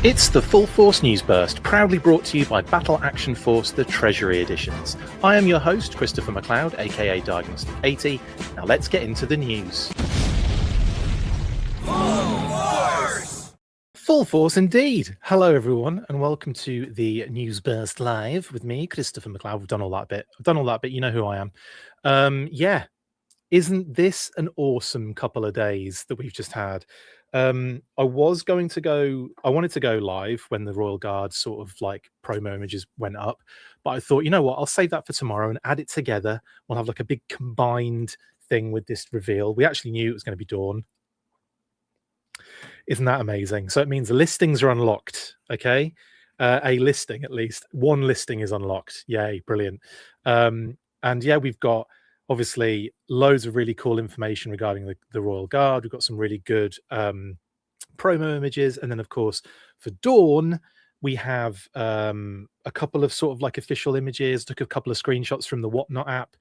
It's the Full Force News Burst, proudly brought to you by Battle Action Force, the Treasury editions. I am your host, Christopher McLeod, aka Diagnostic 80. Now let's get into the news. Full Force! Full Force indeed. Hello everyone, and welcome to the News Burst Live with me, Christopher McLeod. I've done all that bit. You know who I am. Yeah, isn't this an awesome couple of days that we've just had? I wanted to go live when the Royal Guard sort of like promo images went up, but I thought, you know what, I'll save that for tomorrow and add it together. We'll have like a big combined thing with this reveal. We actually knew it was going to be Dawn. Isn't that amazing? So it means the listings are unlocked. Okay. A listing, at least one listing is unlocked. Yay, brilliant. And yeah, we've got obviously loads of really cool information regarding the Royal Guard. We've got some really good promo images, and then of course for Dawn we have a couple of sort of like official images. Took a couple of screenshots from the Whatnot app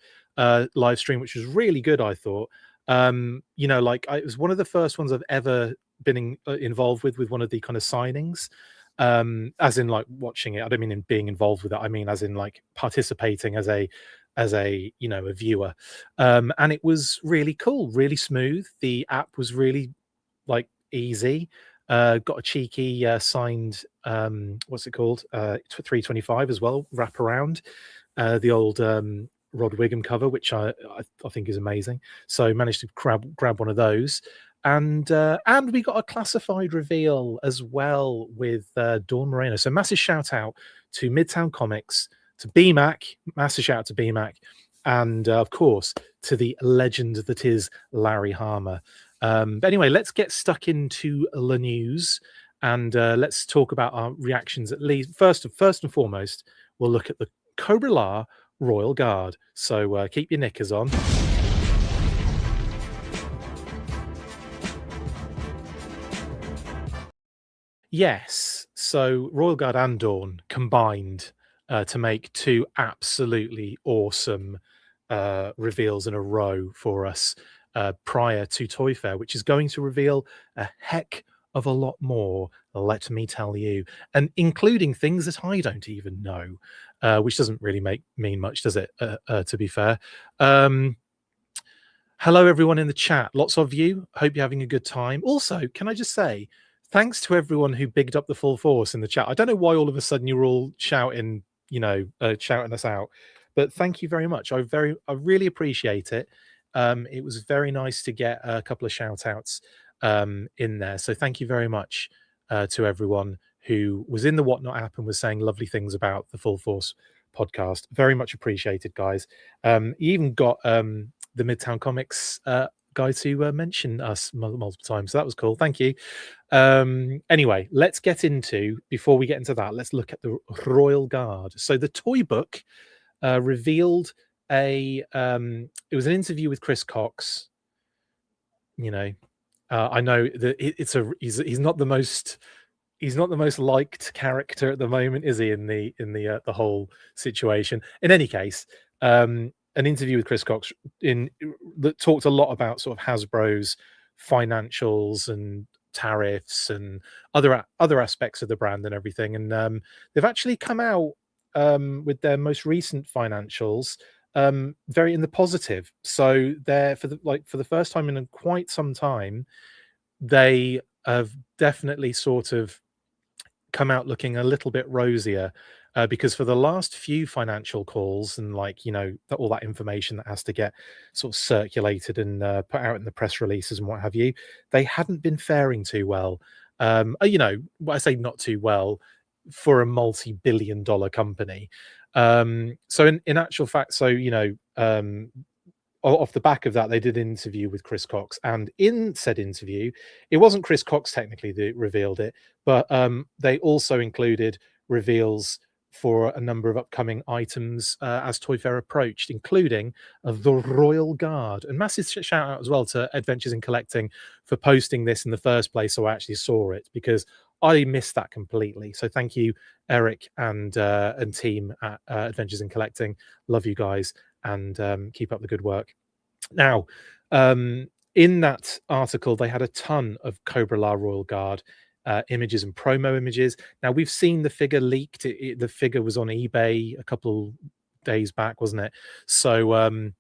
live stream, which was really good, I thought. You know, like it was one of the first ones I've ever been involved with one of the kind of signings, as in like watching it. I don't mean in being involved with it, I mean as in like participating as a you know, a viewer. And it was really cool, really smooth. The app was really like easy. Got a cheeky signed what's it called, 325 as well, wrap around the old Rod Wiggum cover, which I think is amazing. So managed to grab one of those. And we got a classified reveal as well with Dawn Moreno. So massive shout out to Midtown Comics, to BMAC, massive shout out to BMAC, and of course to the legend that is Larry Harmer. But anyway, let's get stuck into the news, and let's talk about our reactions. At least first and foremost, we'll look at the Cobra-La Royal Guard. So keep your knickers on. Yes, so Royal Guard and Dawn combined to make two absolutely awesome reveals in a row for us prior to Toy Fair, which is going to reveal a heck of a lot more, let me tell you, and including things that I don't even know, which doesn't really mean much, does it, to be fair. Hello everyone in the chat, lots of you, hope you're having a good time. Also, can I just say thanks to everyone who bigged up the Full Force in the chat. I don't know why all of a sudden you're all shouting, you know, shouting us out, but thank you very much. I really appreciate it. It was very nice to get a couple of shout outs in there. So thank you very much to everyone who was in the Whatnot app and was saying lovely things about the Full Force podcast. Very much appreciated, guys. You even got the Midtown Comics guys who mentioned us multiple times, so that was cool. Thank you. Anyway, let's get into, before we get into that, let's look at the Royal Guard. So the toy book revealed it was an interview with Chris Cox. You know, I know that he's not the most liked character at the moment, is he, in the whole situation. In any case, an interview with Chris Cox that talked a lot about sort of Hasbro's financials and tariffs and other aspects of the brand and everything. And they've actually come out with their most recent financials very in the positive. So they're for the first time in quite some time, they have definitely sort of come out looking a little bit rosier. Because for the last few financial calls and, like, you know, all that information that has to get sort of circulated and put out in the press releases and what have you, they hadn't been faring too well. You know, I say not too well for a multi-billion-dollar company. So in actual fact, so, you know, off the back of that, they did an interview with Chris Cox, and in said interview, it wasn't Chris Cox technically that revealed it, but they also included reveals for a number of upcoming items as Toy Fair approached, including the Royal Guard. And massive shout out as well to Adventures in Collecting for posting this in the first place, so I actually saw it, because I missed that completely. So thank you, Eric and team at Adventures in Collecting. Love you guys, and keep up the good work. Now, in that article, they had a ton of Cobra-La Royal Guard images and promo images. Now we've seen the figure leaked. The figure was on eBay a couple days back, wasn't it? So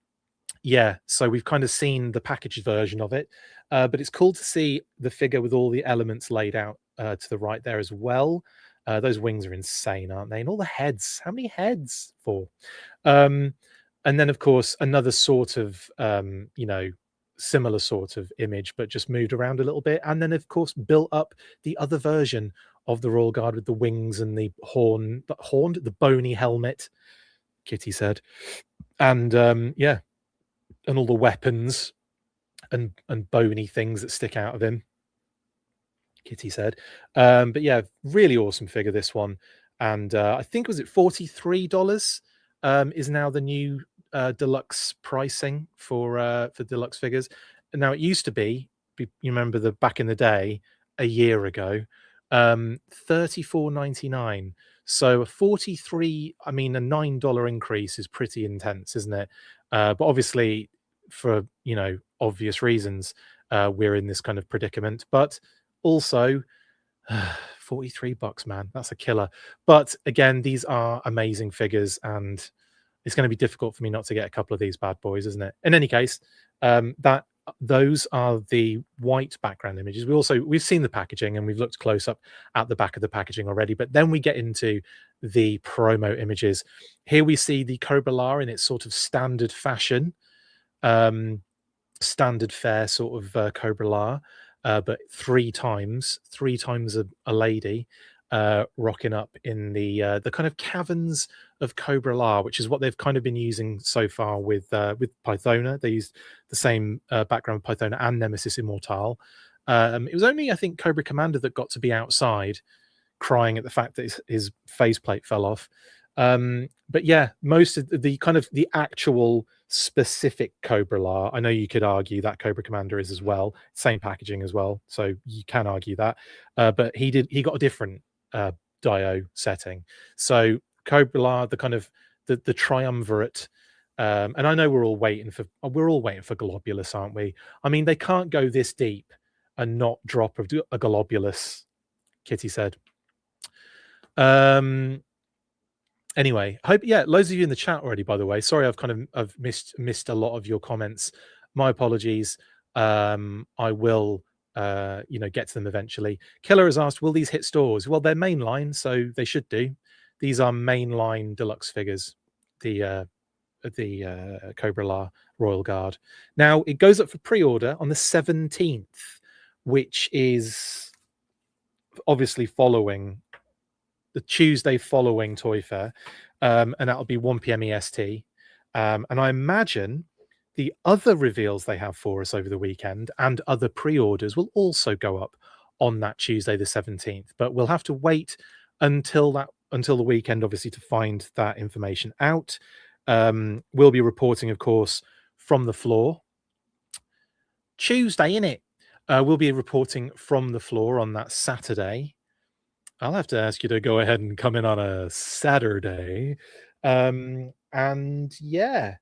yeah, so we've kind of seen the packaged version of it, but it's cool to see the figure with all the elements laid out to the right there as well. Those wings are insane, aren't they? And all the heads. How many heads for? Um, and then, of course, another sort of, similar sort of image, but just moved around a little bit. And then, of course, built up the other version of the Royal Guard with the wings and the the bony helmet, Kitty said. And yeah, and all the weapons and bony things that stick out of him, Kitty said. But yeah, really awesome figure, this one. And I think, was it $43 is now the new deluxe pricing for deluxe figures. And now it used to be, you remember the back in the day, a year ago, $34.99. So a 43, I mean, a $9 increase is pretty intense, isn't it? But obviously, for obvious reasons, we're in this kind of predicament. But also, $43, man, that's a killer. But again, these are amazing figures, and it's going to be difficult for me not to get a couple of these bad boys, isn't it? In any case, those are the white background images. We've seen the packaging, and we've looked close up at the back of the packaging already, but then we get into the promo images. Here we see the Cobra-La in its sort of standard fashion, standard fare sort of Cobra-La, but three times a lady, rocking up in the kind of caverns of Cobra-La, which is what they've kind of been using so far with Pythona. They used the same background with Pythona and Nemesis Immortal. It was only, I think, Cobra Commander that got to be outside crying at the fact that his faceplate fell off. But yeah, most of the kind of the actual specific Cobra-La, I know you could argue that Cobra Commander is as well, same packaging as well, so you can argue that. But he got a different Dio setting. So Cobra-La, the kind of the triumvirate, and I know we're all waiting for Globulus, aren't we? I mean, they can't go this deep and not drop a Globulus, Kitty said. Anyway, loads of you in the chat already, by the way. Sorry, I've missed a lot of your comments. My apologies. I will get to them eventually. Killer has asked, will these hit stores? Well, they're mainline, so they should do. These are mainline deluxe figures, the Cobra-La Royal Guard. Now, it goes up for pre-order on the 17th, which is obviously following the Tuesday following Toy Fair, and that'll be 1 p.m. EST. And I imagine the other reveals they have for us over the weekend and other pre-orders will also go up on that Tuesday the 17th. But we'll have to wait until the weekend, obviously, to find that information out. We'll be reporting, of course, from the floor. Tuesday, innit? We'll be reporting from the floor on that Saturday. I'll have to ask you to go ahead and come in on a Saturday. And yeah,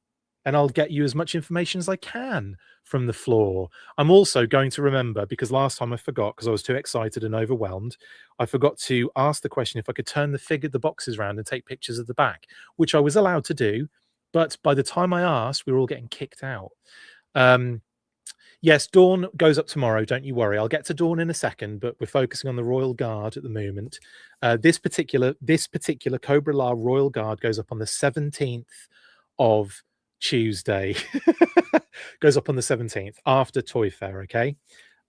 and I'll get you as much information as I can from the floor. I'm also going to remember, because last time I forgot, because I was too excited and overwhelmed, I forgot to ask the question if I could turn the boxes around and take pictures of the back, which I was allowed to do. But by the time I asked, we were all getting kicked out. Yes, Dawn goes up tomorrow. Don't you worry. I'll get to Dawn in a second, but we're focusing on the Royal Guard at the moment. This particular Cobra-La Royal Guard goes up on the 17th of Tuesday. Goes up on the 17th after Toy Fair. Okay.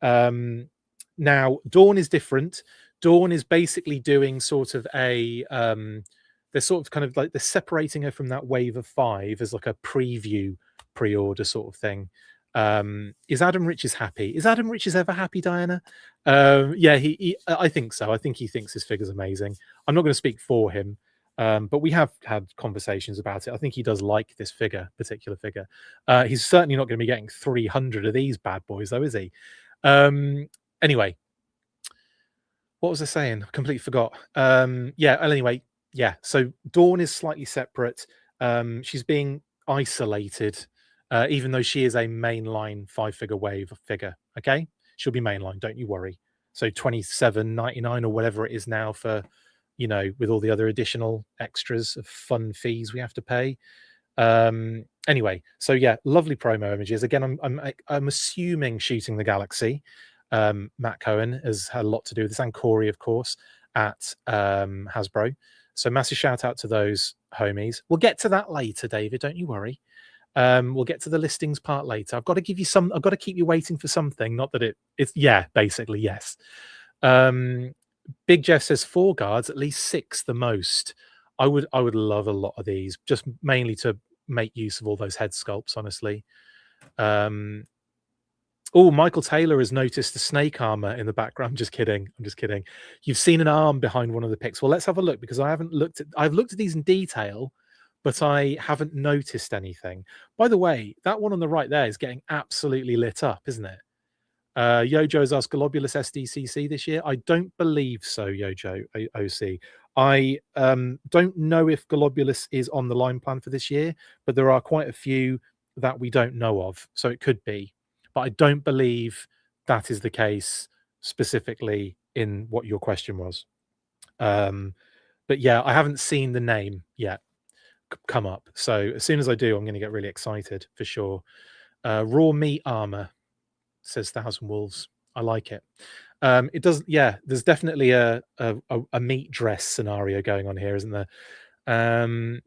Now Dawn is different. Dawn is basically doing sort of a they're sort of kind of like they're separating her from that wave of 5 as like a preview pre-order sort of thing. Is Adam Riches happy? Is Adam Riches ever happy, Diana? Yeah, I think so. I think he thinks his figure's amazing. I'm not going to speak for him, but we have had conversations about it. I think he does like this particular figure. He's certainly not going to be getting 300 of these bad boys, though, is he? Anyway, what was I saying? I completely forgot. Anyway, yeah. So Dawn is slightly separate. She's being isolated. Even though she is a mainline 5-figure wave figure, okay? She'll be mainline, don't you worry. So $27.99 or whatever it is now for, you know, with all the other additional extras of fun fees we have to pay. Anyway, so yeah, lovely promo images. Again, I'm assuming Shooting the Galaxy. Matt Cohen has had a lot to do with this, and Corey, of course, at Hasbro. So massive shout out to those homies. We'll get to that later, David. Don't you worry. We'll get to the listings part later. I've got to give you some. I've got to keep you waiting for something. Not that it's yeah, basically yes. Big Jeff says 4 guards, at least 6 the most. I would love a lot of these, just mainly to make use of all those head sculpts, honestly. Oh, Michael Taylor has noticed the snake armor in the background. I'm just kidding. I'm just kidding. You've seen an arm behind one of the pics. Well, let's have a look, because I've looked at these in detail, but I haven't noticed anything. By the way, that one on the right there is getting absolutely lit up, isn't it? Yojo's asked Globulus SDCC this year. I don't believe so, Yojo OC. I don't know if Globulus is on the line plan for this year, but there are quite a few that we don't know of, so it could be. But I don't believe that is the case specifically in what your question was. But yeah, I haven't seen the name yet come up. So as soon as I do, I'm going to get really excited for sure. Raw meat armor, says Thousand Wolves. I like it. It does. Yeah, there's definitely a meat dress scenario going on here, isn't there?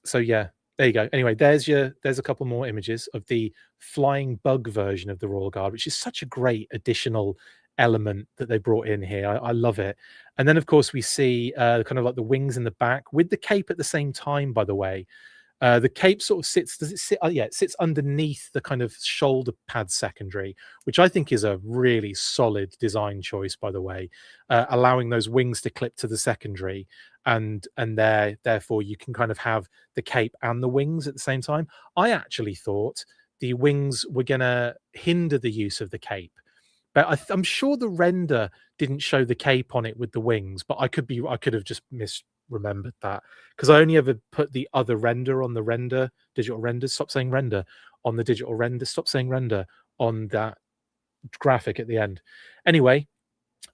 So yeah, there you go. Anyway, there's a couple more images of the flying bug version of the Royal Guard, which is such a great additional element that they brought in here. I love it. And then of course we see kind of like the wings in the back with the cape at the same time, by the way. The cape sort of sits, does it sit? Yeah, it sits underneath the kind of shoulder pad secondary, which I think is a really solid design choice, by the way, allowing those wings to clip to the secondary, and therefore you can kind of have the cape and the wings at the same time. I actually thought the wings were going to hinder the use of the cape, but I'm sure the render didn't show the cape on it with the wings, but I could have just misremembered that, because I only ever put the other render on the digital render. Stop saying render on the digital render. Stop saying render on that graphic at the end. Anyway,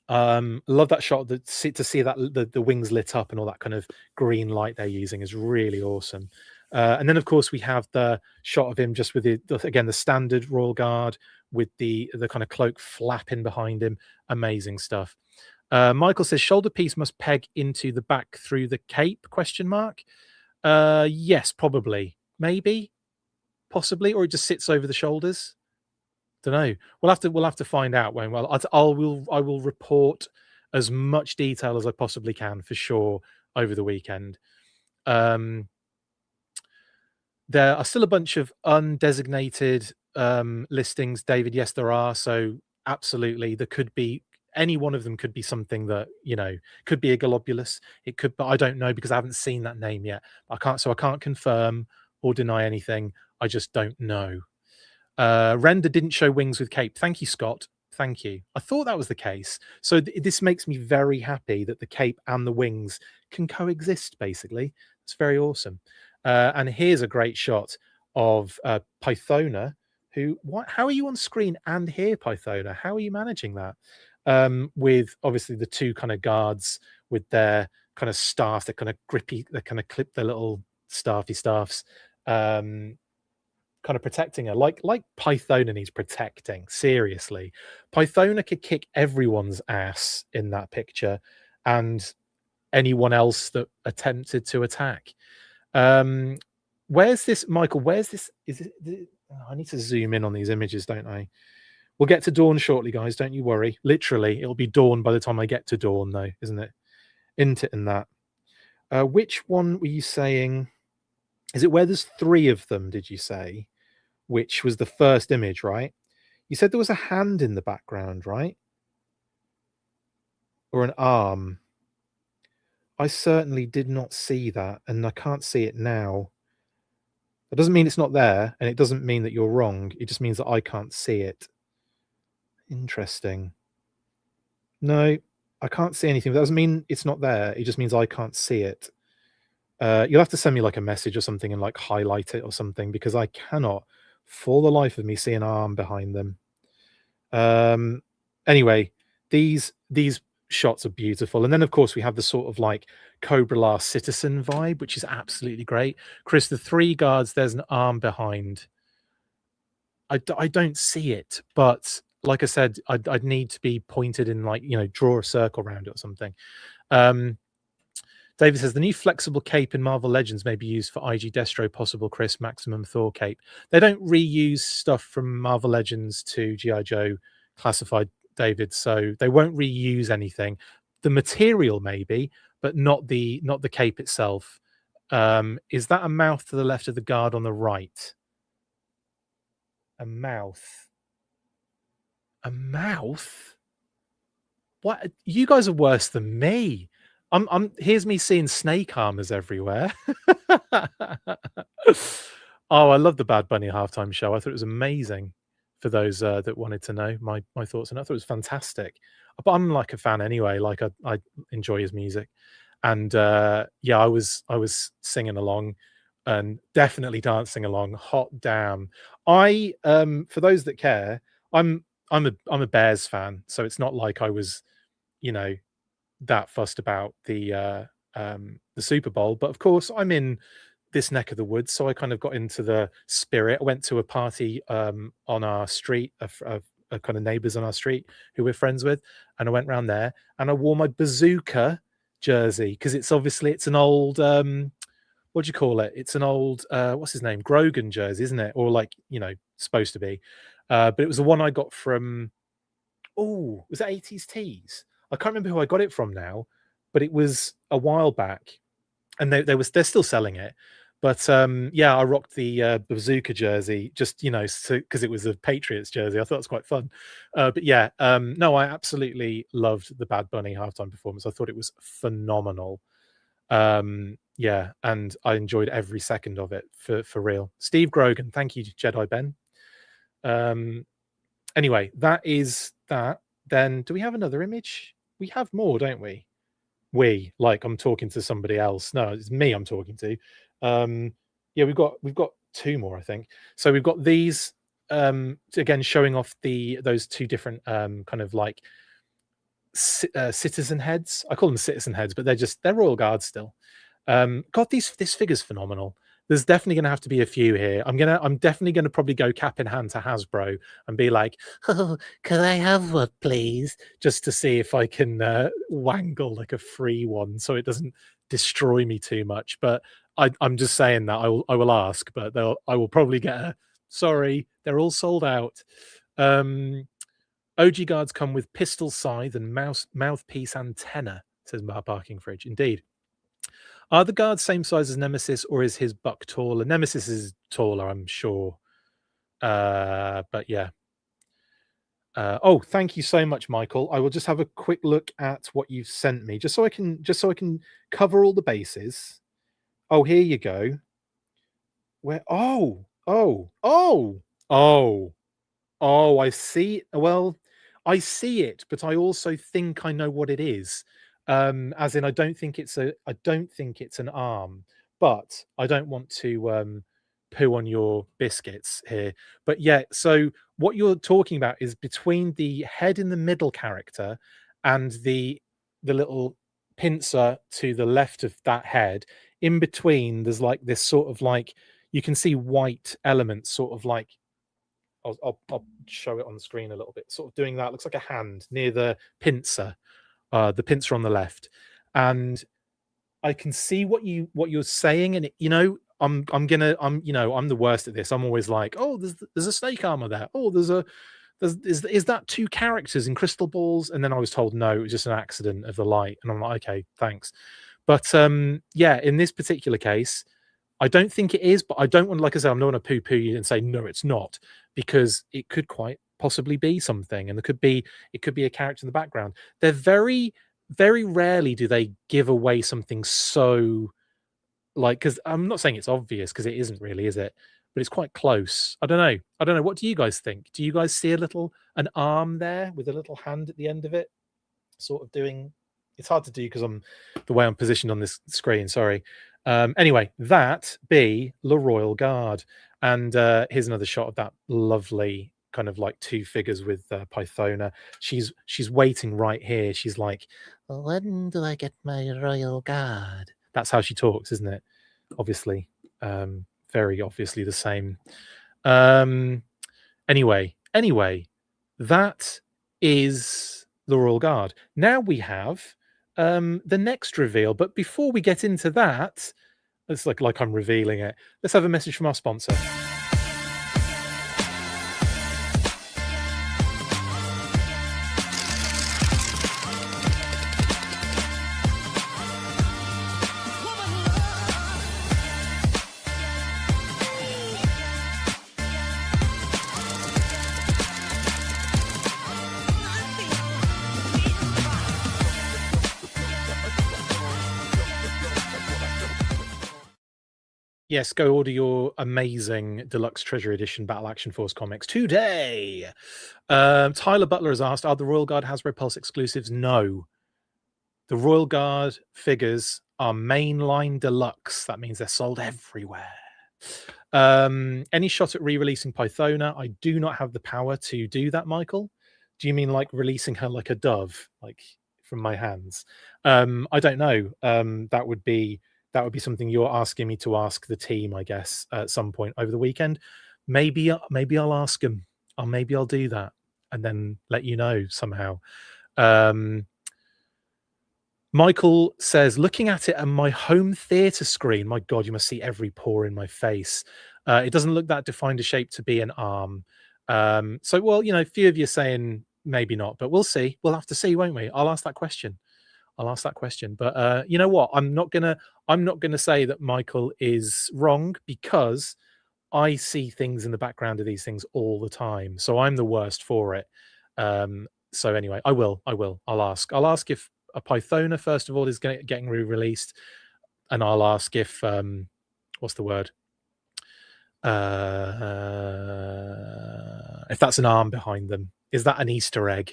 love that shot. To see that the wings lit up and all that kind of green light they're using is really awesome. And then of course we have the shot of him just with the standard Royal Guard with the kind of cloak flapping behind him. Amazing stuff. Michael says shoulder piece must peg into the back through the cape, question mark. Yes, probably, maybe, possibly, or it just sits over the shoulders. Don't know. We'll have to find out when. Well, I will report as much detail as I possibly can for sure over the weekend. There are still a bunch of undesignated listings, David. Yes, there are. So absolutely, there could be any one of them. Could be something that, you know, could be a Globulus. It could, but I don't know because I haven't seen that name yet. I can't confirm or deny anything. I just don't know. Render didn't show wings with cape. Thank you, Scott. Thank you. I thought that was the case. So this makes me very happy that the cape and the wings can coexist. Basically, it's very awesome. And here's a great shot of Pythona. How are you on screen and here, Pythona? How are you managing that? With obviously the two kind of guards with their kind of staff, they're kind of grippy, they kind of clip their little staffs, kind of protecting her, like Pythona needs protecting. Seriously, Pythona could kick everyone's ass in that picture, and anyone else that attempted to attack. Where's this, Michael? Where's this? I need to zoom in on these images, don't I? We'll get to Dawn shortly, guys. Don't you worry. Literally, it'll be dawn by the time I get to Dawn, though, isn't it? Into and that. Which one were you saying? Is it where there's 3 of them, did you say? Which was the first image, right? You said there was a hand in the background, right? Or an arm. I certainly did not see that, and I can't see it now. That doesn't mean it's not there, and it doesn't mean that you're wrong. It just means that I can't see it. Interesting. No, I can't see anything. That doesn't mean it's not there. It just means I can't see it. You'll have to send me like a message or something and like highlight it or something, because I cannot, for the life of me, see an arm behind them. Anyway, these shots are beautiful. And then of course we have the sort of like Cobra-La citizen vibe, which is absolutely great. Chris, the 3 guards, there's an arm behind. I don't see it, but like I said, I'd need to be pointed in, like, you know, draw a circle around it or something. David says the new flexible cape in Marvel Legends may be used for IG Destro, possible Chris Maximum Thor cape. They don't reuse stuff from Marvel Legends to GI Joe Classified, David, so they won't reuse anything. The material maybe, but not the cape itself. Is that a mouth to the left of the guard on the right? A mouth. A mouth? What? You guys are worse than me. Here's me seeing snake armors everywhere. Oh, I love the Bad Bunny halftime show. I thought it was amazing. For those that wanted to know my thoughts, and I thought it was fantastic. But I'm like a fan anyway. Like I enjoy his music, and yeah, I was singing along, and definitely dancing along. Hot damn! For those that care, I'm a Bears fan, so it's not like I was, you know, that fussed about the Super Bowl. But of course, I'm in this neck of the woods, so I kind of got into the spirit. I went to a party on our street, of kind of neighbors on our street who we're friends with, and I went around there and I wore my bazooka jersey because it's an old what do you call it? It's an old what's his name? Grogan jersey, isn't it? Or like, you know, supposed to be. But it was the one I got from, oh, was that 80s Tees? I can't remember who I got it from now, but it was a while back, and they're still selling it. But yeah, I rocked the bazooka jersey just, you know, because it was a Patriots jersey. I thought it was quite fun. But yeah, no, I absolutely loved the Bad Bunny halftime performance. I thought it was phenomenal. Yeah, and I enjoyed every second of it for real. Steve Grogan, thank you, Jedi Ben. Anyway, that is that. Then do we have another image? We have more, don't we? Like I'm talking to somebody else. No, it's me I'm talking to. Yeah, we've got 2 more, I think. So we've got these again showing off those 2 different kind of like citizen heads. I call them citizen heads, but they're royal guards still. God, this figure's phenomenal. There's definitely going to have to be a few here. I'm definitely going to probably go cap in hand to Hasbro and be like, oh, can I have one, please? Just to see if I can wangle like a free one so it doesn't destroy me too much. But I'm just saying that I will ask, but I will probably get a sorry, they're all sold out. OG guards come with pistol scythe and mouthpiece antenna, says Bar Parking Fridge. Indeed. Are the guards same size as Nemesis, or is his buck taller? Nemesis is taller, I'm sure. But yeah. Oh, thank you so much, Michael. I will just have a quick look at what you've sent me, just so I can cover all the bases. Oh, here you go. Where? Oh, I see. Well, I see it, but I also think I know what it is. As in, I don't think it's an arm, but I don't want to poo on your biscuits here. But yeah, so what you're talking about is between the head in the middle character and the little pincer to the left of that head. In between, there's like this sort of like, you can see white elements, sort of like, I'll show it on the screen a little bit. Sort of doing that, looks like a hand near the pincer on the left, and I can see what you're saying, and you know, I'm the worst at this. I'm always like, oh, there's a snake armor there. Oh, is that 2 characters in crystal balls? And then I was told no, it was just an accident of the light, and I'm like, okay, thanks. But yeah, in this particular case, I don't think it is, but I don't want, like I said, I'm not going to poo-poo you and say no, it's not, because it could quite possibly be something, and it could be a character in the background. They're very, very rarely do they give away something so, like, because I'm not saying it's obvious, because it isn't really, is it? But it's quite close. I don't know. What do you guys think? Do you guys see an arm there with a little hand at the end of it, sort of doing? It's hard to do because the way I'm positioned on this screen. Sorry. Anyway, that be Le Royal Guard. And here's another shot of that lovely kind of like 2 figures with Pythona. She's waiting right here. She's like, "When do I get my royal guard?" That's how she talks, isn't it? Obviously, very obviously the same. Anyway, that is the royal guard. Now we have the next reveal, but before we get into that, it's like I'm revealing it. Let's have a message from our sponsor. Yes, go order your amazing deluxe Treasury edition Battle Action Force comics today. Tyler Butler has asked, are the Royal Guard Hasbro Pulse exclusives? No. The Royal Guard figures are mainline deluxe. That means they're sold everywhere. Any shot at re-releasing Pythona? I do not have the power to do that, Michael. Do you mean like releasing her like a dove, like from my hands? I don't know. That would be something you're asking me to ask the team, I guess, at some point over the weekend. Maybe I'll ask them. Or maybe I'll do that and then let you know somehow. Michael says, looking at it on my home theater screen, my God, you must see every pore in my face. It doesn't look that defined a shape to be an arm. So, well, a few of you are saying maybe not, but we'll see. We'll have to see, won't we? I'll ask that question. But you know what? I'm not gonna say that Michael is wrong, because I see things in the background of these things all the time. So I'm the worst for it. So anyway, I will. I'll ask if a Pythona, first of all, is getting re-released, and I'll ask if what's the word? If that's an arm behind them. Is that an Easter egg?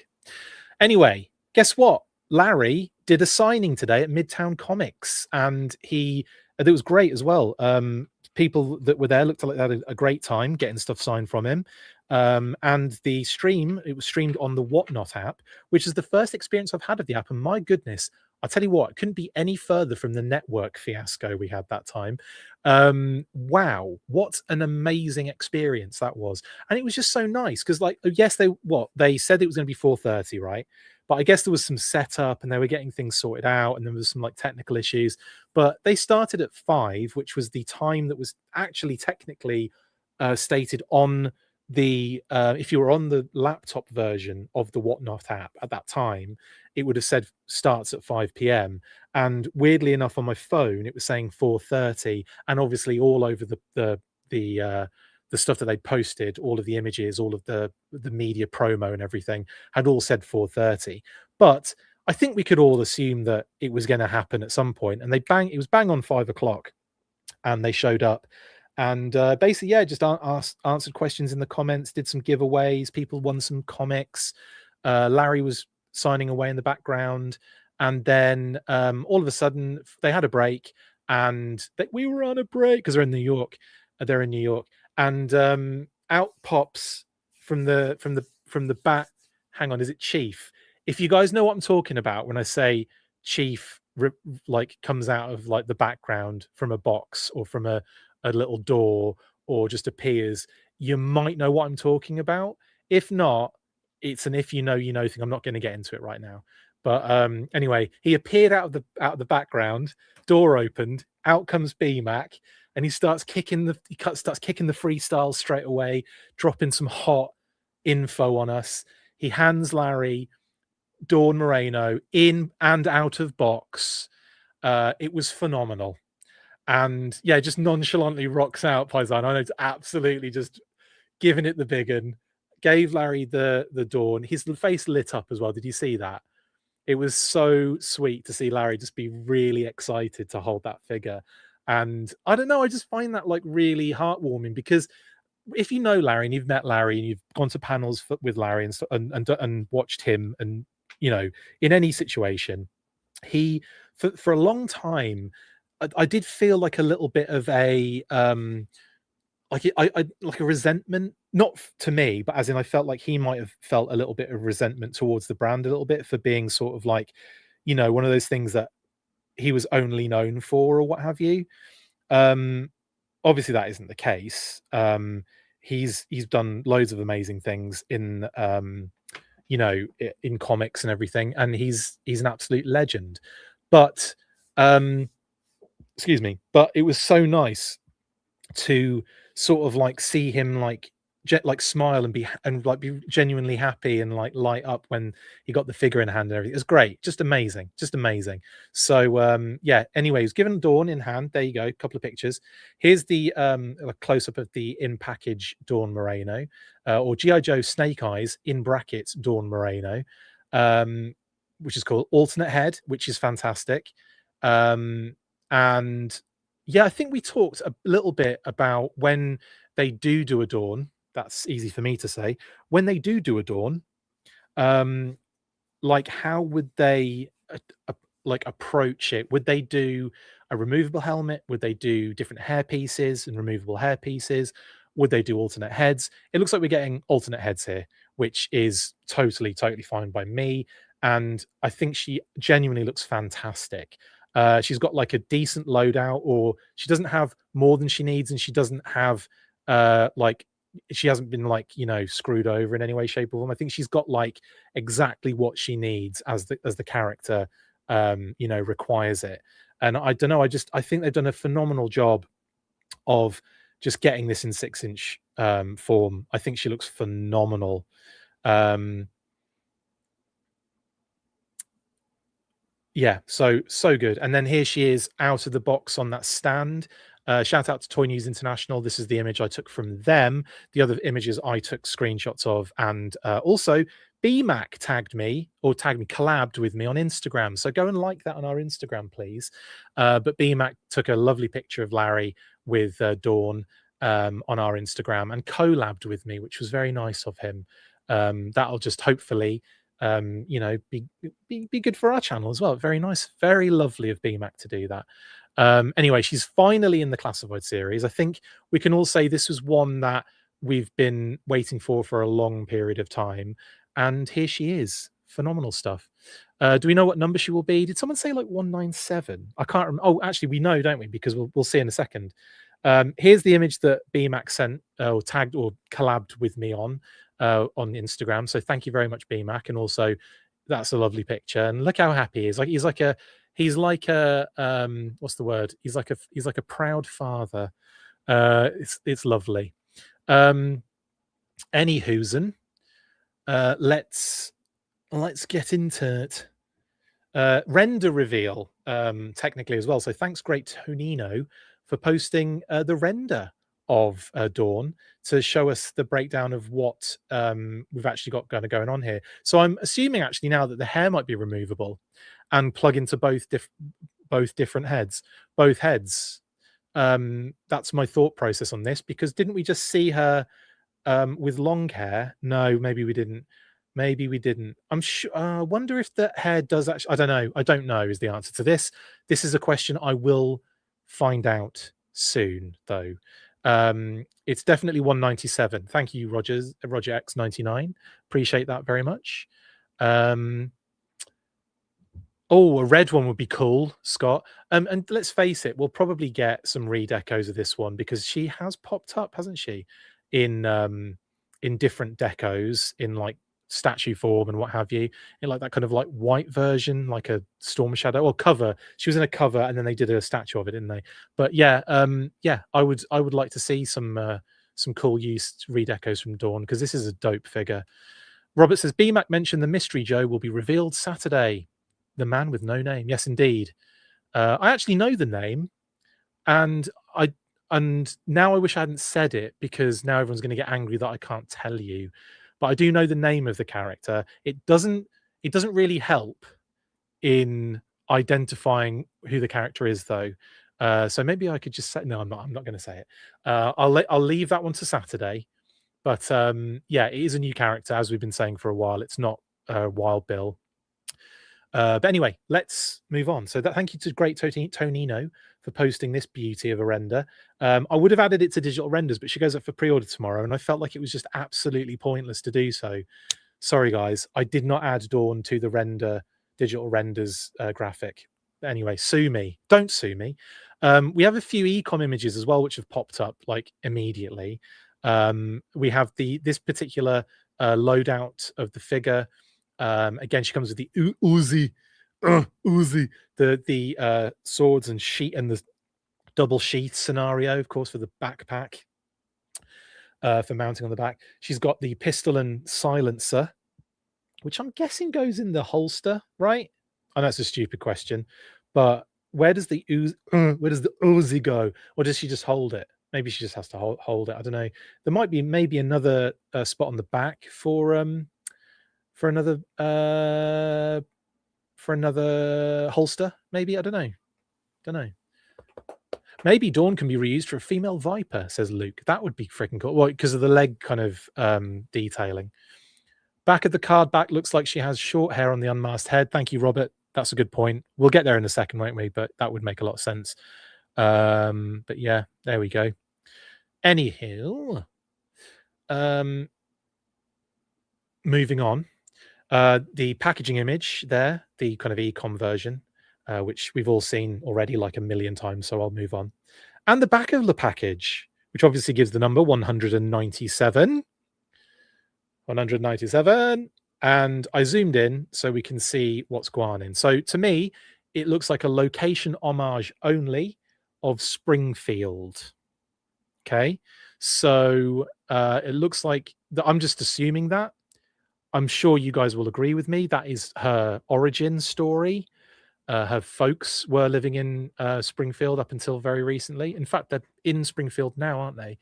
Anyway, guess what? Larry did a signing today at Midtown Comics, and it was great as well. People that were there looked like they had a great time getting stuff signed from him. And it was streamed on the Whatnot app, which is the first experience I've had of the app. And my goodness, I'll tell you what, it couldn't be any further from the network fiasco we had that time. Wow, what an amazing experience that was. And it was just so nice because, like, yes, they said it was going to be 4:30, right? But I guess there was some setup and they were getting things sorted out, and there was some like technical issues. But they started at 5, which was the time that was actually technically stated on the if you were on the laptop version of the Whatnot app at that time, it would have said starts at 5 p.m. And weirdly enough, on my phone, it was saying 4:30, and obviously all over the stuff that they posted, all of the images, all of the media promo and everything had all said 4:30. But I think we could all assume that it was going to happen at some point, and it was bang on 5 o'clock, and they showed up. And basically, yeah, just answered questions in the comments, did some giveaways. People won some comics. Larry was signing away in the background. And then all of a sudden, they had a break. And we were on a break because they're in New York. They're in New York. And out pops from the back. Hang on, is it Chief? If you guys know what I'm talking about when I say Chief, like comes out of like the background from a box or from a little door, or just appears, you might know what I'm talking about. If not, it's an if you know thing. I'm not going to get into it right now. But anyway, he appeared out of the background, door opened, out comes BMAC, and he starts kicking the freestyle straight away, dropping some hot info on us. He hands Larry Dawn Moreno in and out of box. It was phenomenal. And yeah, just nonchalantly rocks out Paisan. I know, it's absolutely just giving it the big one. Gave Larry the Dawn. His face lit up as well. Did you see that? It was so sweet to see Larry just be really excited to hold that figure. And I don't know, I just find that like really heartwarming, because if you know Larry and you've met Larry and you've gone to panels with Larry and watched him, and in any situation, he for a long time, I did feel like a little bit of a like I like a resentment, not to me, but as in I felt like he might have felt a little bit of resentment towards the brand a little bit for being sort of like, one of those things that he was only known for or what have you. Um, Obviously that isn't the case. He's done loads of amazing things in in comics and everything, and he's an absolute legend. But excuse me, but it was so nice to sort of like see him like like smile and like be genuinely happy and like light up when he got the figure in hand and everything. It was great, just amazing, just amazing. So yeah, anyway, he was given Dawn in hand. There you go, a couple of pictures. Here's the a close-up of the in package Dawn Moreno, or GI Joe Snake Eyes in brackets Dawn Moreno, which is called alternate head, which is fantastic. And yeah, I think we talked a little bit about when they do a Dawn. That's easy for me to say. When they do a Dawn, um, like how would they like approach it? Would they do a removable helmet? Would they do different hair pieces and removable hair pieces? Would they do alternate heads? It looks like we're getting alternate heads here, which is totally fine by me. And I think she genuinely looks fantastic. She's got like a decent loadout, or she doesn't have more than she needs, and she doesn't have like she hasn't been like screwed over in any way, shape, or form. I think she's got like exactly what she needs as the character requires it. And I don't know, I think they've done a phenomenal job of just getting this in 6-inch form. I think she looks phenomenal. Yeah, so good. And then here she is out of the box on that stand. Shout out to Toy News International. This is the image I took from them. The other images I took screenshots of, and also BMAC collabed with me on Instagram. So go and like that on our Instagram, please. But BMAC took a lovely picture of Larry with Dawn on our Instagram and collabed with me, which was very nice of him. That'll just hopefully be good for our channel as well. Very nice, very lovely of BMAC to do that. Anyway, she's finally in the classified series. I think we can all say this was one that we've been waiting for a long period of time, and here she is. Phenomenal stuff. Do we know what number she will be? Did someone say like 197? I can't remember. Oh, actually, we know, don't we? Because we'll see in a second. Here's the image that BMAC sent or tagged or collabed with me on Instagram. So thank you very much, BMAC. And also, that's a lovely picture. And look how happy he is. Like he's like a what's the word? He's like a proud father. It's lovely. Anywhozen, let's get into it. Render reveal technically as well. So thanks, great Tonino, for posting the render of Dawn to show us the breakdown of what we've actually got going on here. So I'm assuming actually now that the hair might be removable and plug into both different heads, both heads. That's my thought process on this, because didn't we just see her with long hair? No, maybe we didn't. Maybe we didn't. I'm sure. I wonder if the hair does actually. I don't know. I don't know is the answer to this. This is a question I will find out soon, though. It's definitely 197. Thank you, Roger X99. Appreciate that very much. Oh, a red one would be cool, Scott. And let's face it, we'll probably get some redecos of this one, because she has popped up, hasn't she, in different decos, in like statue form and what have you, in like that kind of like white version, like a Storm Shadow or cover. She was in a cover and then they did a statue of it, didn't they? But yeah, I would like to see some cool used redecos from Dawn, because this is a dope figure. Robert says BMAC mentioned the Mystery Joe will be revealed Saturday. The man with no name. Yes, indeed. I actually know the name, and now I wish I hadn't said it, because now everyone's going to get angry that I can't tell you. But I do know the name of the character. It doesn't really help in identifying who the character is, though. So maybe I could just say no. I'm not going to say it. I'll leave that one to Saturday. But yeah, it is a new character, as we've been saying for a while. It's not Wild Bill. But anyway, let's move on. So thank you to great Tonino for posting this beauty of a render. I would have added it to digital renders, but she goes up for pre-order tomorrow, and I felt like it was just absolutely pointless to do so. Sorry, guys, I did not add Dawn to the digital renders graphic. Anyway, sue me. Don't sue me. We have a few ecom images as well, which have popped up like immediately. We have this particular loadout of the figure. Again, she comes with the Uzi, the swords and sheet and the double sheath scenario, of course, for the backpack. For mounting on the back. She's got the pistol and silencer, which I'm guessing goes in the holster, right? I know it's a stupid question, but where does the Uzi go? Or does she just hold it? Maybe she just has to hold it. I don't know. There might be maybe another spot on the back for another holster. Maybe, I don't know. Maybe Dawn can be reused for a female Viper, says Luke. That would be freaking cool. Well, because of the leg kind of detailing. Back of the card back looks like she has short hair on the unmasked head. Thank you, Robert. That's a good point. We'll get there in a second, won't we? But that would make a lot of sense. But yeah, there we go. Anywho, moving on. The packaging image there, the kind of ecom version, which we've all seen already like a million times, so I'll move on. And the back of the package, which obviously gives the number 197. 197. And I zoomed in so we can see what's going on. So to me, it looks like a location homage only of Springfield. Okay. So it looks like I'm just assuming that. I'm sure you guys will agree with me. That is her origin story. Her folks were living in Springfield up until very recently. In fact, they're in Springfield now, aren't they?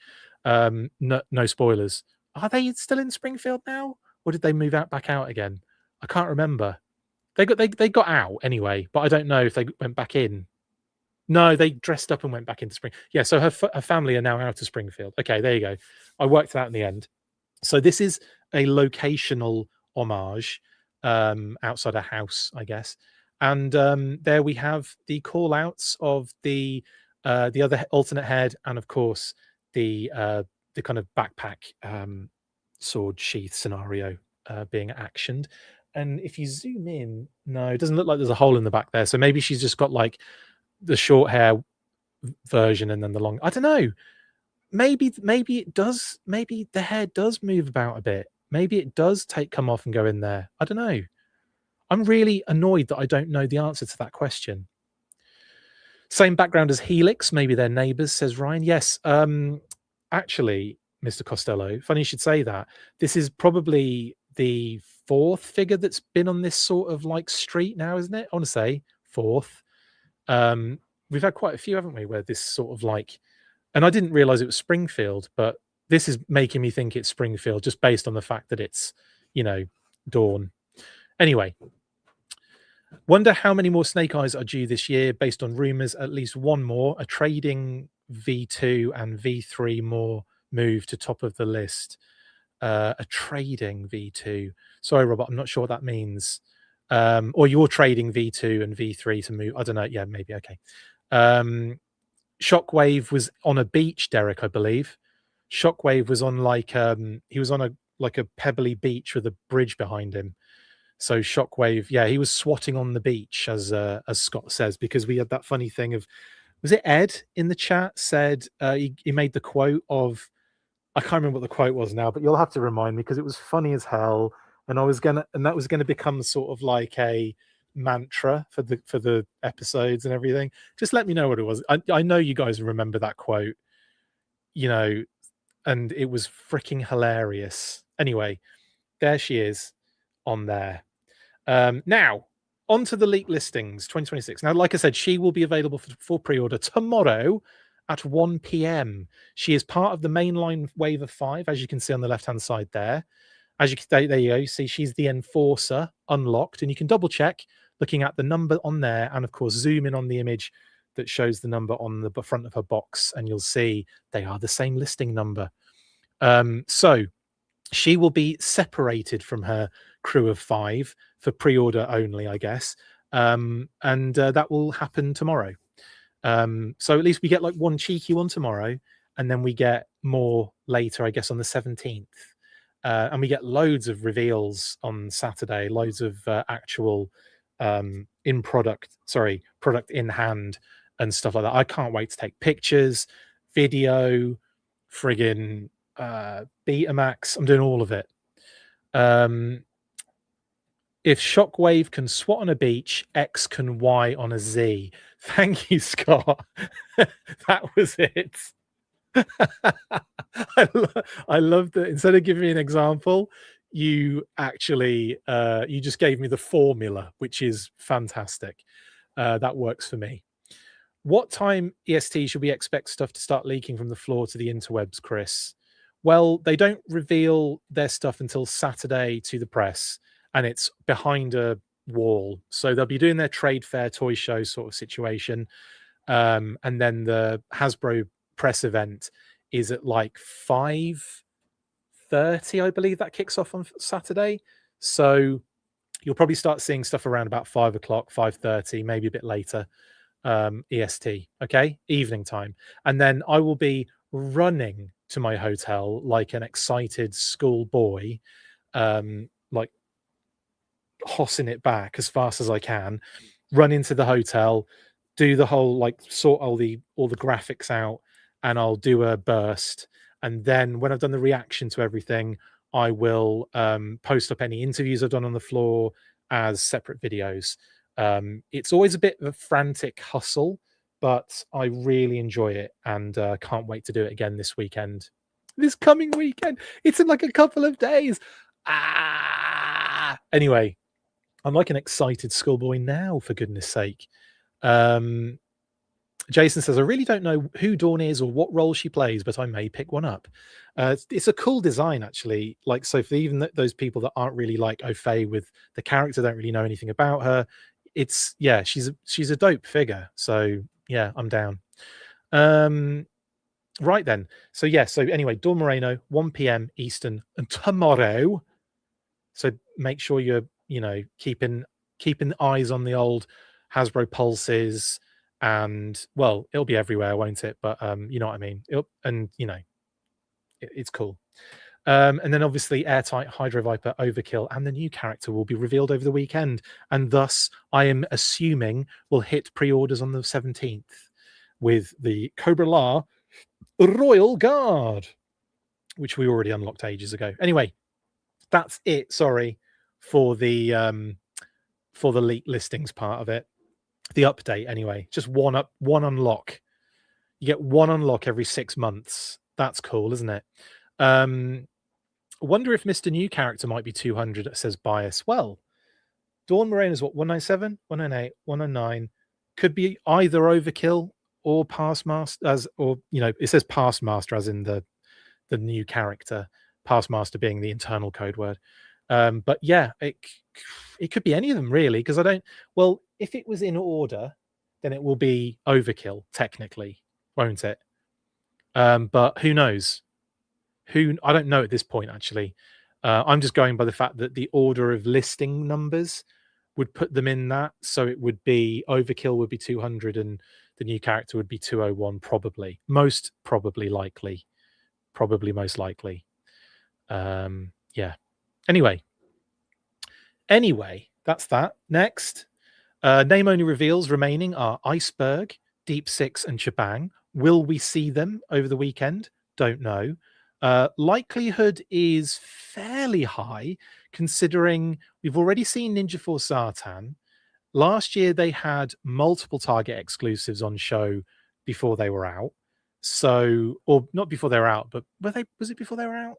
No spoilers. Are they still in Springfield now, or did they move back out again? I can't remember. They got out anyway, but I don't know if they went back in. No, they dressed up and went back into Spring. Yeah, so her family are now out of Springfield. Okay, there you go. I worked it out in the end. So this is a locational homage outside a house, I guess. And there we have the call outs of the other alternate head, and of course the kind of backpack sword sheath scenario being actioned. And if you zoom in, no, it doesn't look like there's a hole in the back there. So maybe she's just got like the short hair version and then the long. I don't know. Maybe it does. Maybe the hair does move about a bit. Maybe it does come off and go in there. I don't know. I'm really annoyed that I don't know the answer to that question. Same background as Helix. Maybe they're neighbors, says Ryan. Yes. Actually, Mr. Costello, funny you should say that. This is probably the fourth figure that's been on this sort of like street now, isn't it? I want to say fourth. We've had quite a few, haven't we, where this sort of like, and I didn't realize it was Springfield, but this is making me think it's Springfield just based on the fact that it's, Dawn. Anyway, wonder how many more Snake Eyes are due this year based on rumors. At least one more, a trading V2 and V3 more move to top of the list. A trading V2. Sorry, Robert, I'm not sure what that means. Or you're trading V2 and V3 to move. I don't know. Yeah, maybe. Okay. Shockwave was on a beach, Derek, I believe. Shockwave was on like he was on a pebbly beach with a bridge behind him. So Shockwave, yeah, he was swatting on the beach, as Scott says, because we had that funny thing of, was it Ed in the chat said he made the quote of, I can't remember what the quote was now, but you'll have to remind me because it was funny as hell, and that was gonna become sort of like a mantra for the episodes and everything. Just let me know what it was. I know you guys remember that quote, and it was freaking hilarious. Anyway, there she is on there. Now on to the leak listings 2026. Now, like I said, she will be available for pre-order tomorrow at 1 p.m. She is part of the mainline wave of 5, as you can see on the left-hand side there. There you go. See, she's the Enforcer unlocked, and you can double check looking at the number on there, and of course zoom in on the image that shows the number on the front of her box, and you'll see they are the same listing number. So she will be separated from her crew of 5 for pre-order only, I guess, and that will happen tomorrow. So at least we get like one cheeky one tomorrow, and then we get more later, I guess, on the 17th. And we get loads of reveals on Saturday, loads of actual product in hand and stuff like that. I can't wait to take pictures, video, friggin' Betamax. I'm doing all of it. If Shockwave can swat on a beach, X can Y on a Z. Thank you, Scott. That was it. I love that instead of giving me an example, you actually you just gave me the formula, which is fantastic. That works for me. What time EST should we expect stuff to start leaking from the floor to the interwebs, Chris? Well, they don't reveal their stuff until Saturday to the press, and it's behind a wall. So they'll be doing their trade fair toy show sort of situation. And then the Hasbro press event is at like 5:30, I believe that kicks off on Saturday. So you'll probably start seeing stuff around about 5 o'clock, 5:30, maybe a bit later. EST, okay, evening time, and then I will be running to my hotel like an excited schoolboy, like hossing it back as fast as I can, run into the hotel, do the whole like sort all the graphics out, and I'll do a burst, and then when I've done the reaction to everything, I will post up any interviews I've done on the floor as separate videos. It's always a bit of a frantic hustle, but I really enjoy it, and can't wait to do it again this weekend. This coming weekend. It's in like a couple of days. Anyway, I'm like an excited schoolboy now, for goodness sake. Jason says, I really don't know who Dawn is or what role she plays, but I may pick one up. It's a cool design, actually. Like, so for even those people that aren't really like au fait with the character, don't really know anything about her, it's, yeah, she's a dope figure. So yeah, I'm down. Right then. So yeah, so anyway, Dawn Moreno, 1 p.m. Eastern and tomorrow. So make sure you're, keeping eyes on the old Hasbro pulses, and well, it'll be everywhere, won't it? But you know what I mean. It's cool. And then obviously Airtight, Hydro Viper, Overkill, and the new character will be revealed over the weekend, and thus I am assuming will hit pre-orders on the 17th with the Cobra-La Royal Guard, which we already unlocked ages ago. Anyway, that's it. Sorry for the leak listings part of it. The update, anyway, just one unlock. You get one unlock every 6 months. That's cool, isn't it? I wonder if Mr. New character might be 200. It says bias. Well, Dawn Moreno is what, 197, 198, 109. Could be either Overkill or Past Master, it says Past Master as in the new character. Past Master being the internal code word. But yeah, it could be any of them really, because if it was in order, then it will be Overkill technically, won't it? But who knows? I don't know at this point, actually. I'm just going by the fact that the order of listing numbers would put them in that. So it would be Overkill would be 200 and the new character would be 201, probably. Most likely. Yeah. Anyway, that's that. Next, name only reveals remaining are Iceberg, Deep Six, and Chabang. Will we see them over the weekend? Don't know. Likelihood is fairly high, considering we've already seen Ninja Force Zartan. Last year, they had multiple Target exclusives on show before they were out. So, or not before they were out, but was it before they were out?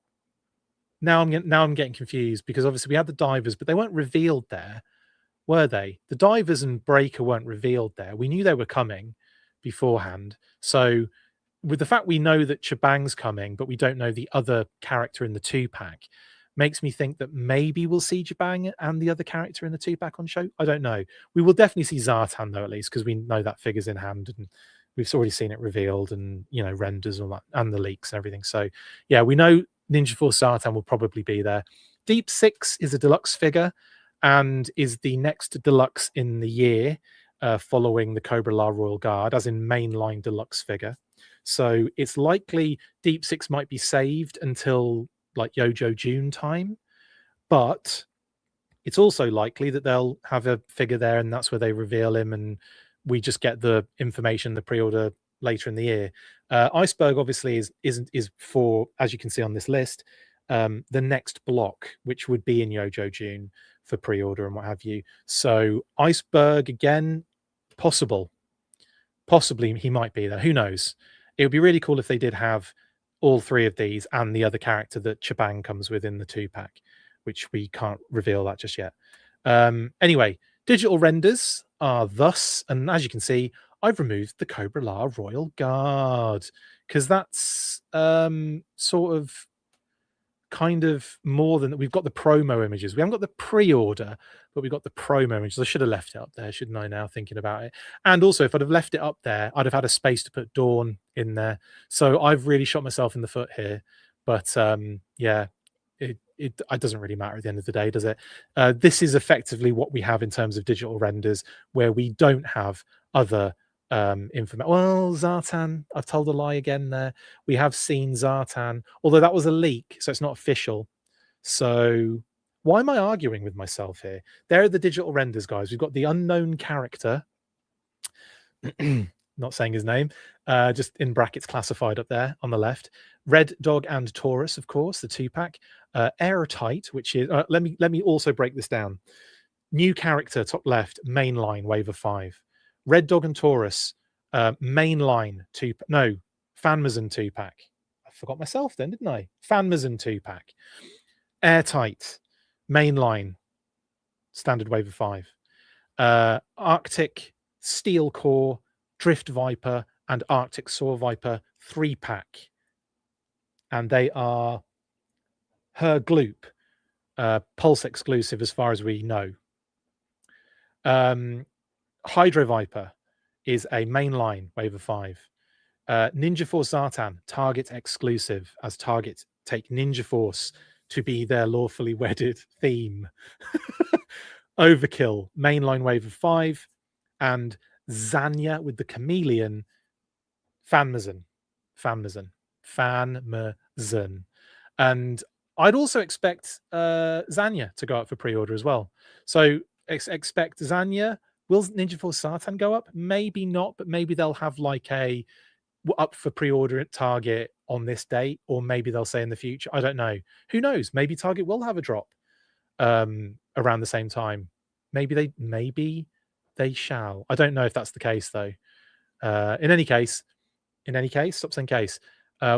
Now I'm getting confused, because obviously we had the divers, but they weren't revealed there, were they? The divers and Breaker weren't revealed there. We knew they were coming beforehand. So with the fact we know that Chabang's coming, but we don't know the other character in the 2-pack, makes me think that maybe we'll see Chabang and the other character in the 2-pack on show. I don't know. We will definitely see Zartan though, at least, because we know that figure's in hand and we've already seen it revealed, and renders and all that, and the leaks and everything. So yeah, we know Ninja Force Zartan will probably be there. Deep Six is a deluxe figure and is the next deluxe in the year. following the Cobra-La Royal Guard, as in mainline deluxe figure. So it's likely Deep Six might be saved until like Yojo June time, but it's also likely that they'll have a figure there and that's where they reveal him and we just get the information, the pre-order later in the year. Iceberg obviously is for, as you can see on this list, the next block, which would be in Yojo June for pre-order and what have you. So Iceberg again, possibly he might be there. Who knows? It would be really cool if they did have all three of these and the other character that Chabang comes with in the 2-pack, which we can't reveal that just yet. Anyway, digital renders are thus, and as you can see, I've removed the Cobra-La Royal Guard because that's sort of kind of more than we've got the promo images. We haven't got the pre-order, but we've got the promo images. I should have left it up there, shouldn't I, now thinking about it? And also, if I'd have left it up there, I'd have had a space to put Dawn in there. So I've really shot myself in the foot here. But yeah, it doesn't really matter at the end of the day, does it? This is effectively what we have in terms of digital renders, where we don't have other information. Well, Zartan, I've told a lie again there. We have seen Zartan, although that was a leak, so it's not official. So why am I arguing with myself here? There are the digital renders, guys. We've got the unknown character, not saying his name, just in brackets classified up there on the left. Red Dog and Taurus, of course, the 2-pack. Airtight, which is let me also break this down. New character, top left, mainline, wave of 5. Red Dog and Taurus, mainline Fanmazon 2-pack. I forgot myself then, didn't I? Fanmazon 2-pack. Airtight, mainline, standard wave of 5. Arctic, Steel Core, Drift Viper, and Arctic Saw Viper 3-pack. And they are her Gloop, Pulse exclusive as far as we know. Hydro Viper is a mainline wave of 5. Ninja Force Zartan, Target exclusive, as Target take Ninja Force to be their lawfully wedded theme. Overkill, mainline wave of 5. And Zanya with the Chameleon, Fanmazon. And I'd also expect Zanya to go up for pre-order as well. So expect Zanya. Will Ninja Force Zartan go up? Maybe not, but maybe they'll have like a up for pre-order at Target on this date, or maybe they'll say in the future. I don't know. Who knows? Maybe Target will have a drop around the same time. Maybe they shall. I don't know if that's the case though. In any case, stop saying case.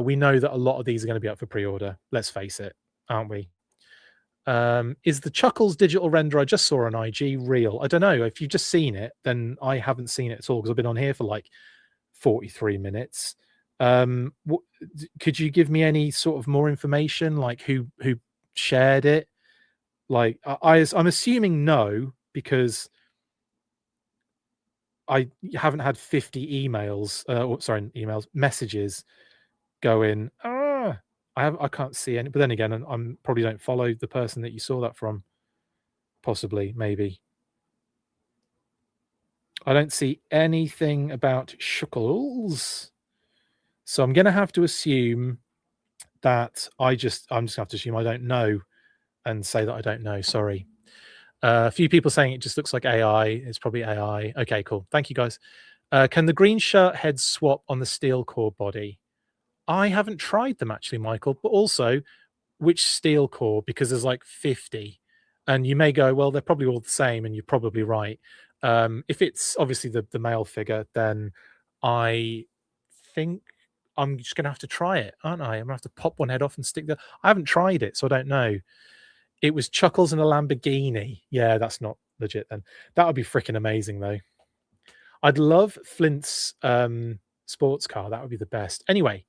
We know that a lot of these are going to be up for pre-order. Let's face it, aren't we? Is the Chuckles digital render I just saw on IG real? I don't know. If you've just seen it, then I haven't seen it at all because I've been on here for like 43 minutes. Could you give me any sort of more information, like who shared it? Like I'm assuming no, because I haven't had 50 messages going. I can't see any, but then again, I'm probably don't follow the person that you saw that from. Possibly, maybe. I don't see anything about Shuckles, so I'm going to have to assume that I'm just going to have to assume I don't know and say that I don't know. Sorry. A few people saying it just looks like AI. It's probably AI. Okay, cool. Thank you, guys. Can the green shirt heads swap on the steel core body? I haven't tried them actually, Michael, but also which steel core, because there's like 50 and you may go, well, they're probably all the same, and you're probably right. If it's obviously the male figure, then I think I'm just gonna have to try it, aren't I? I'm gonna have to pop one head off and stick I haven't tried it, so I don't know. It was Chuckles and a Lamborghini. Yeah, that's not legit then. That would be freaking amazing though. I'd love Flint's sports car. That would be the best. Anyway,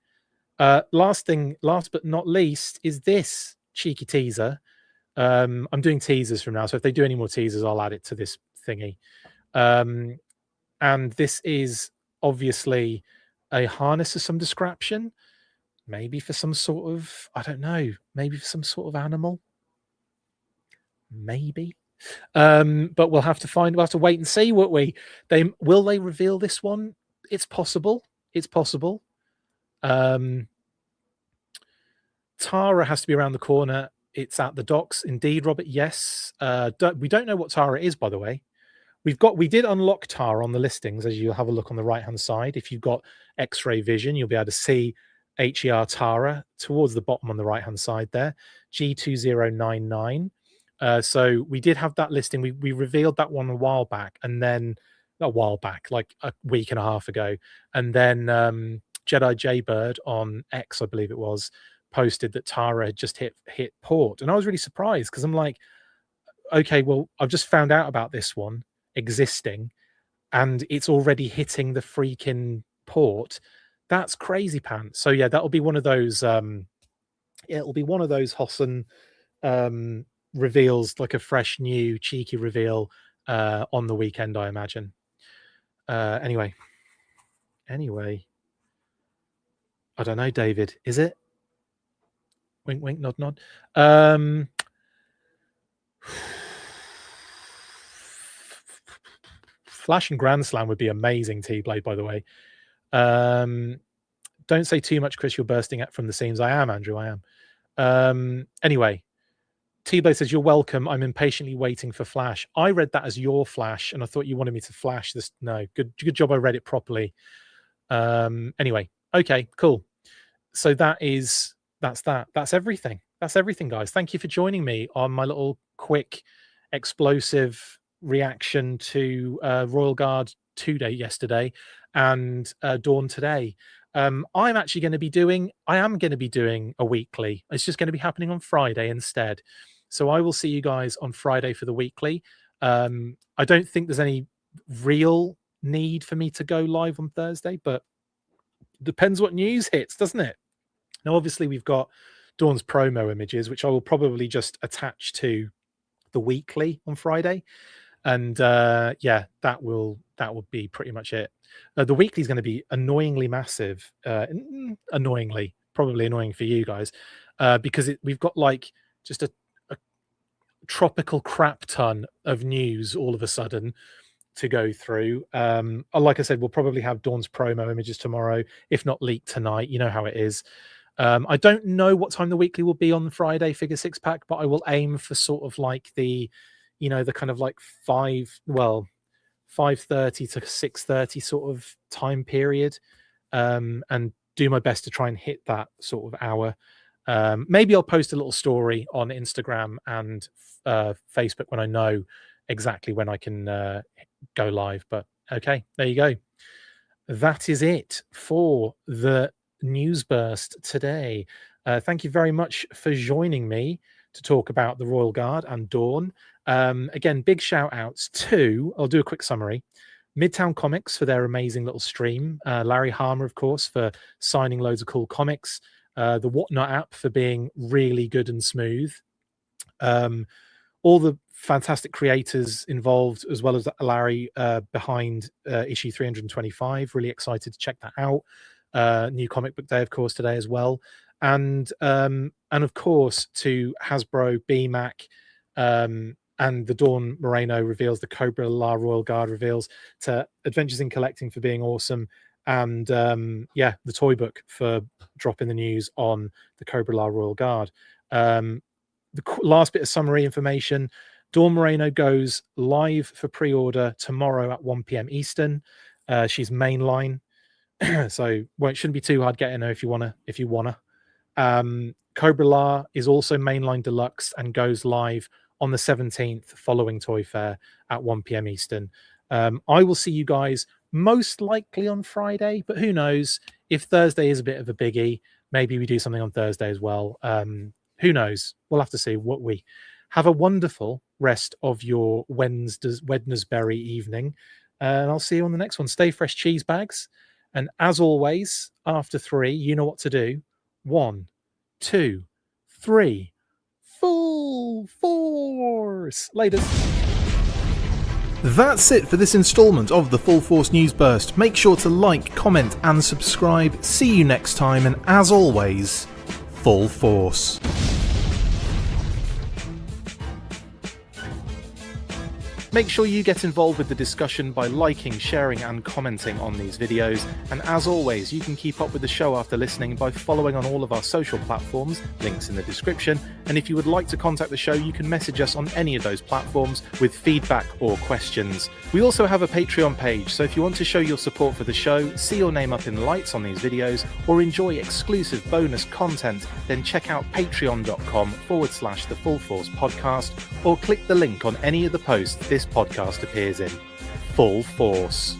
last but not least is this cheeky teaser. I'm doing teasers from now, so if they do any more teasers, I'll add it to this thingy. And this is obviously a harness of some description, maybe for some sort of, I don't know, maybe for some sort of animal. Maybe. But we'll have to wait and see, won't we? Will they reveal this one? It's possible. It's possible. Tara has to be around the corner. It's at the docks. Indeed, Robert. Yes. We don't know what Tara is, by the way. We did unlock Tara on the listings, as you'll have a look on the right-hand side. If you've got X-ray vision, you'll be able to see HER Tara towards the bottom on the right-hand side there, G2099. So we did have that listing. We revealed that one a while back, and then like a week and a half ago, and then Jedi Jaybird on X, I believe it was, posted that Tara had just hit port, and I was really surprised because I'm like, okay, well, I've just found out about this one existing, and it's already hitting the freaking port. That's crazy pants. So yeah, that'll be one of those. It'll be one of those Hossen reveals, like a fresh, new, cheeky reveal on the weekend, I imagine. Anyway, I don't know, David. Is it? Wink, wink, nod, nod. Flash and Grand Slam would be amazing, T-Blade, by the way. Don't say too much, Chris. You're bursting out from the seams. I am, Andrew. I am. Anyway, T-Blade says, you're welcome. I'm impatiently waiting for Flash. I read that as your Flash, and I thought you wanted me to flash this. No, good job I read it properly. Anyway, okay, cool. So that's that. That's everything. That's everything, guys. Thank you for joining me on my little quick, explosive reaction to Royal Guard 2 day yesterday and Dawn today. I am going to be doing a weekly. It's just going to be happening on Friday instead. So I will see you guys on Friday for the weekly. I don't think there's any real need for me to go live on Thursday, but depends what news hits, doesn't it? Now, obviously, we've got Dawn's promo images, which I will probably just attach to the weekly on Friday. And yeah, that will be pretty much it. The weekly is going to be annoyingly massive. Annoyingly, probably annoying for you guys, because we've got like just a tropical crap ton of news all of a sudden to go through. Like I said, we'll probably have Dawn's promo images tomorrow, if not leaked tonight. You know how it is. I don't know what time the weekly will be on Friday, Figure Six Pack, but I will aim for sort of like the kind of like 5:30 to 6:30 sort of time period, and do my best to try and hit that sort of hour. Maybe I'll post a little story on Instagram and Facebook when I know exactly when I can go live. But okay, there you go. That is it for the news burst today. Thank you very much for joining me to talk about the Royal Guard and Dawn. Again, big shout outs to, I'll do a quick summary, Midtown Comics for their amazing little stream, Larry Harmer, of course, for signing loads of cool comics, the Whatnot app for being really good and smooth, all the fantastic creators involved, as well as Larry behind issue 325. Really excited to check that out. New Comic Book Day, of course, today as well. And of course, to Hasbro, BMAC, and the Dawn Moreno reveals, the Cobra-La Royal Guard reveals, to Adventures in Collecting for being awesome, and yeah, the Toy Book for dropping the news on the Cobra-La Royal Guard. The last bit of summary information: Dawn Moreno goes live for pre-order tomorrow at 1 p.m. Eastern. She's mainline, so it shouldn't be too hard getting her if you wanna. Cobra-La is also mainline deluxe and goes live on the 17th following Toy Fair at 1 p.m. Eastern. I will see you guys most likely on Friday, but who knows? If Thursday is a bit of a biggie, maybe we do something on Thursday as well. Who knows? We'll have to see. What we have a wonderful rest of your Wednesbury evening, and I'll see you on the next one. Stay fresh, cheese bags, and as always, after 3, you know what to do. 1, 2, 3. Full force. Later. That's it for this installment of the Full Force News Burst. Make sure to like, comment, and subscribe. See you next time, and as always, full force. Make sure you get involved with the discussion by liking, sharing and commenting on these videos, and as always you can keep up with the show after listening by following on all of our social platforms, links in the description, and if you would like to contact the show you can message us on any of those platforms with feedback or questions. We also have a Patreon page, so if you want to show your support for the show, see your name up in lights on these videos, or enjoy exclusive bonus content, then check out patreon.com/The Full Force Podcast, or click the link on any of the posts this podcast appears in. Full Force.